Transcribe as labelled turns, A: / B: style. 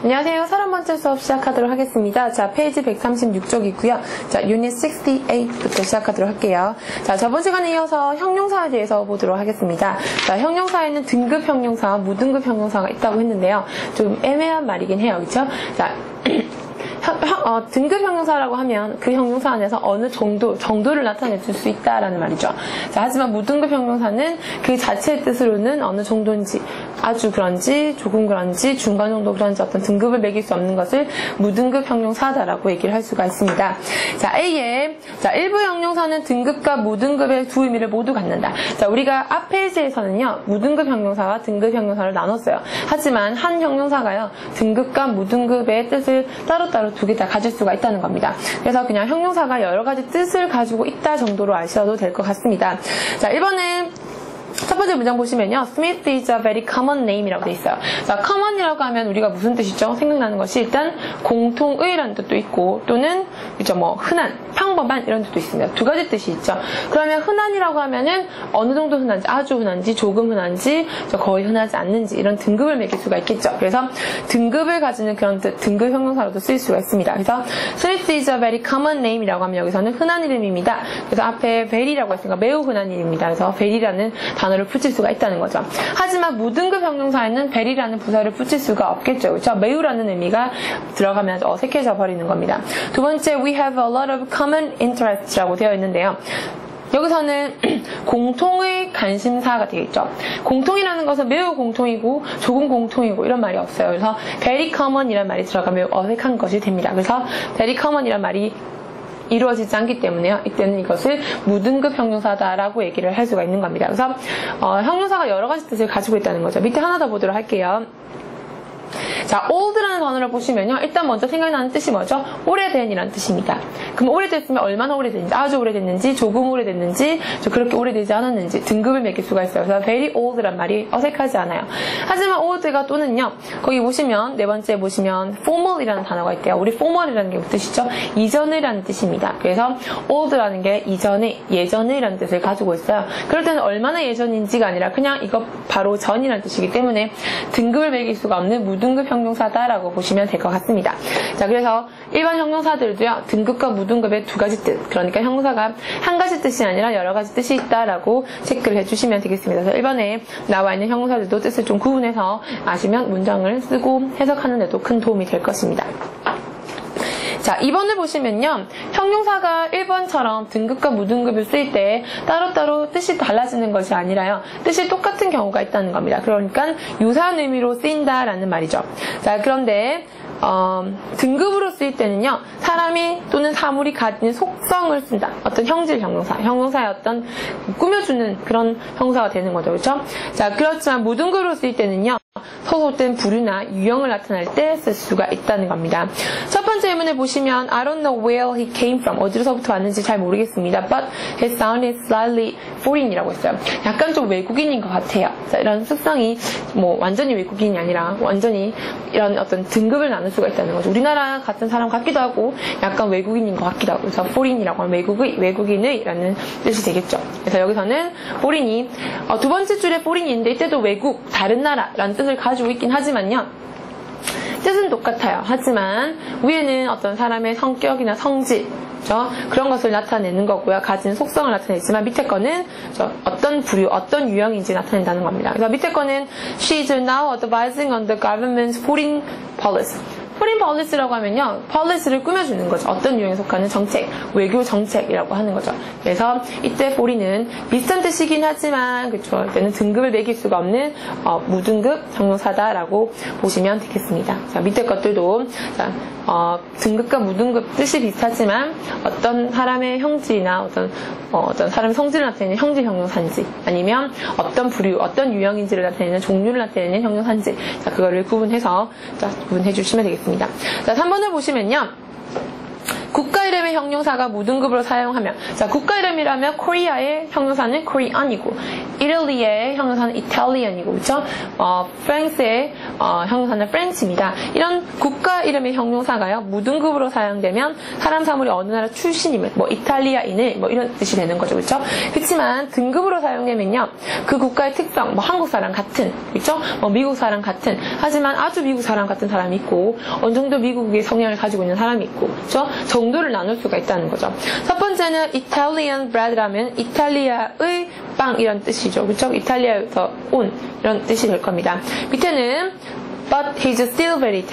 A: 안녕하세요. 31번째 수업 시작하도록 하겠습니다. 자, 페이지 136쪽이고요. 자, 유닛 68부터 시작하도록 할게요. 자, 저번 시간에 이어서 형용사에 대해서 보도록 하겠습니다. 자, 형용사에는 등급 형용사와 무등급 형용사가 있다고 했는데요. 좀 애매한 말이긴 해요. 그렇죠? 자, 등급 형용사라고 하면 그 형용사 안에서 어느 정도를 나타내 줄 수 있다라는 말이죠. 자, 하지만 무등급 형용사는 그 자체의 뜻으로는 어느 정도인지, 아주 그런지, 조금 그런지, 중간 정도 그런지 어떤 등급을 매길 수 없는 것을 무등급 형용사다라고 얘기를 할 수가 있습니다. 자, A에, 자, 일부 형용사는 등급과 무등급의 두 의미를 모두 갖는다. 자, 우리가 앞 페이지에서는요, 무등급 형용사와 등급 형용사를 나눴어요. 하지만 한 형용사가요, 등급과 무등급의 뜻을 따로따로 두 개 다 가질 수가 있다는 겁니다. 그래서 그냥 형용사가 여러 가지 뜻을 가지고 있다 정도로 아셔도 될 것 같습니다. 자, 1번은 첫 번째 문장 보시면요. Smith is a very common name이라고 돼 있어요. 자, common이라고 하면 우리가 무슨 뜻이죠? 생각나는 것이 일단 공통의라는 뜻도 있고 또는 그죠, 뭐 흔한, 평범한 이런 뜻도 있습니다. 두 가지 뜻이 있죠. 그러면 흔한이라고 하면은 어느 정도 흔한지, 아주 흔한지, 조금 흔한지, 거의 흔하지 않는지 이런 등급을 매길 수가 있겠죠. 그래서 등급을 가지는 그런 뜻, 등급 형용사로도 쓸 수가 있습니다. 그래서 Smith is a very common name이라고 하면 여기서는 흔한 이름입니다. 그래서 앞에 very라고 했으니까 매우 흔한 이름입니다. 그래서 very라는 단어를 붙일 수가 있다는 거죠. 하지만 무등급 형용사에는 very라는 부사를 붙일 수가 없겠죠. 그렇죠? 매우라는 의미가 들어가면 어색해져 버리는 겁니다. 두 번째, we have a lot of common interests라고 되어 있는데요. 여기서는 공통의 관심사가 되겠죠. 공통이라는 것은 매우 공통이고 조금 공통이고 이런 말이 없어요. 그래서 very common 이라는 말이 들어가면 어색한 것이 됩니다. 그래서 very common 이라는 말이 이루어지지 않기 때문에요. 이때는 이것을 무등급 형용사다라고 얘기를 할 수가 있는 겁니다. 그래서 형용사가 여러 가지 뜻을 가지고 있다는 거죠. 밑에 하나 더 보도록 할게요. 자, old라는 단어를 보시면요. 일단 먼저 생각나는 뜻이 뭐죠? 오래된 이라는 뜻입니다. 그럼 오래됐으면 얼마나 오래됐는지, 아주 오래됐는지, 조금 오래됐는지, 그렇게 오래되지 않았는지 등급을 매길 수가 있어요. 그래서 very old란 말이 어색하지 않아요. 하지만 old가 또는요. 거기 보시면 네 번째 보시면 formal이라는 단어가 있대요. 우리 formal이라는 게 무슨 뜻이죠? 이전의라는 뜻입니다. 그래서 old라는 게 이전의, 예전의라는 뜻을 가지고 있어요. 그럴 때는 얼마나 예전인지가 아니라 그냥 이거 바로 전이라는 뜻이기 때문에 등급을 매길 수가 없는 무등급 형용사다라고 보시면 될 것 같습니다. 자, 그래서 일반 형용사들도요, 등급과 무등급의 두 가지 뜻, 그러니까 형용사가 한 가지 뜻이 아니라 여러 가지 뜻이 있다라고 체크를 해주시면 되겠습니다. 그래서 1번에 나와 있는 형용사들도 뜻을 좀 구분해서 아시면 문장을 쓰고 해석하는 데도 큰 도움이 될 것입니다. 자, 2번을 보시면요. 형용사가 1번처럼 등급과 무등급을 쓸 때 따로따로 뜻이 달라지는 것이 아니라요. 뜻이 똑같은 경우가 있다는 겁니다. 그러니까 유사한 의미로 쓰인다라는 말이죠. 자, 그런데 등급으로 쓰일 때는요, 사람이 또는 사물이 가진 속성을 쓴다. 어떤 형질 형용사, 형용사의 어떤 꾸며주는 그런 형사가 되는 거죠. 그렇죠? 자, 그렇지만 무등급으로 쓰일 때는요, 소속된 부류나 유형을 나타낼 때 쓸 수가 있다는 겁니다. 첫 번째 예문을 보시면 I don't know where he came from. 어디로서부터 왔는지 잘 모르겠습니다. But he sounded slightly foreign이라고 했어요. 약간 좀 외국인인 것 같아요. 자, 이런 습성이 뭐 완전히 외국인이 아니라 완전히 이런 어떤 등급을 나눌 수가 있다는 거죠. 우리나라 같은 사람 같기도 하고 약간 외국인인 것 같기도 하고. 그래서 foreign이라고 하면 외국인의라는 뜻이 되겠죠. 그래서 여기서는 foreign이 두 번째 줄에 foreign인데 이때도 외국, 다른 나라라는 뜻을 가지고 있긴 하지만요. 뜻은 똑같아요. 하지만 위에는 어떤 사람의 성격이나 성질, 그런 것을 나타내는 거고요. 가진 속성을 나타내지만 밑에 거는 어떤 부류, 어떤 유형인지 나타낸다는 겁니다. 그래서 밑에 거는 She is now advising on the government's foreign policy. foreign policy라고 하면요, policy를 꾸며주는 거죠. 어떤 유형에 속하는 정책, 외교 정책이라고 하는 거죠. 그래서 이때 foreign은 비슷한 뜻이긴 하지만, 그쵸, 이때는 등급을 매길 수가 없는 무등급 형용사다라고 보시면 되겠습니다. 자, 밑에 것들도 등급과 무등급 뜻이 비슷하지만 어떤 사람의 형질이나 어떤 사람의 성질을 나타내는 형질 형용사인지 아니면 어떤 부류, 어떤 유형인지를 나타내는 종류를 나타내는 형용사인지, 자, 그거를 구분해서 구분해 주시면 되겠습니다. 자, 3번을 보시면요. 국가 이름의 형용사가 무등급으로 사용하면, 자, 국가 이름이라면 코리아의 형용사는 Korean이고, 이탈리아의 형용사는 Italian이고, 그쵸? 프랑스의 형용사는 French입니다. 이런 국가 이름의 형용사가요, 무등급으로 사용되면 사람, 사물이 어느 나라 출신임을, 뭐 이탈리아인을, 뭐 이런 뜻이 되는 거죠, 그쵸? 그렇지만 등급으로 사용되면요, 그 국가의 특성, 뭐 한국 사람 같은, 그쵸? 뭐 미국 사람 같은, 하지만 아주 미국 사람 같은 사람이 있고, 어느 정도 미국의 성향을 가지고 있는 사람이 있고, 그쵸? 정도를 나눌 수가 있다는 거죠. 첫 번째는 Italian bread라면 이탈리아의 빵 이런 뜻이죠. 그쵸? 이탈리아에서 온 이런 뜻이 될 겁니다. 밑에는 But he's still very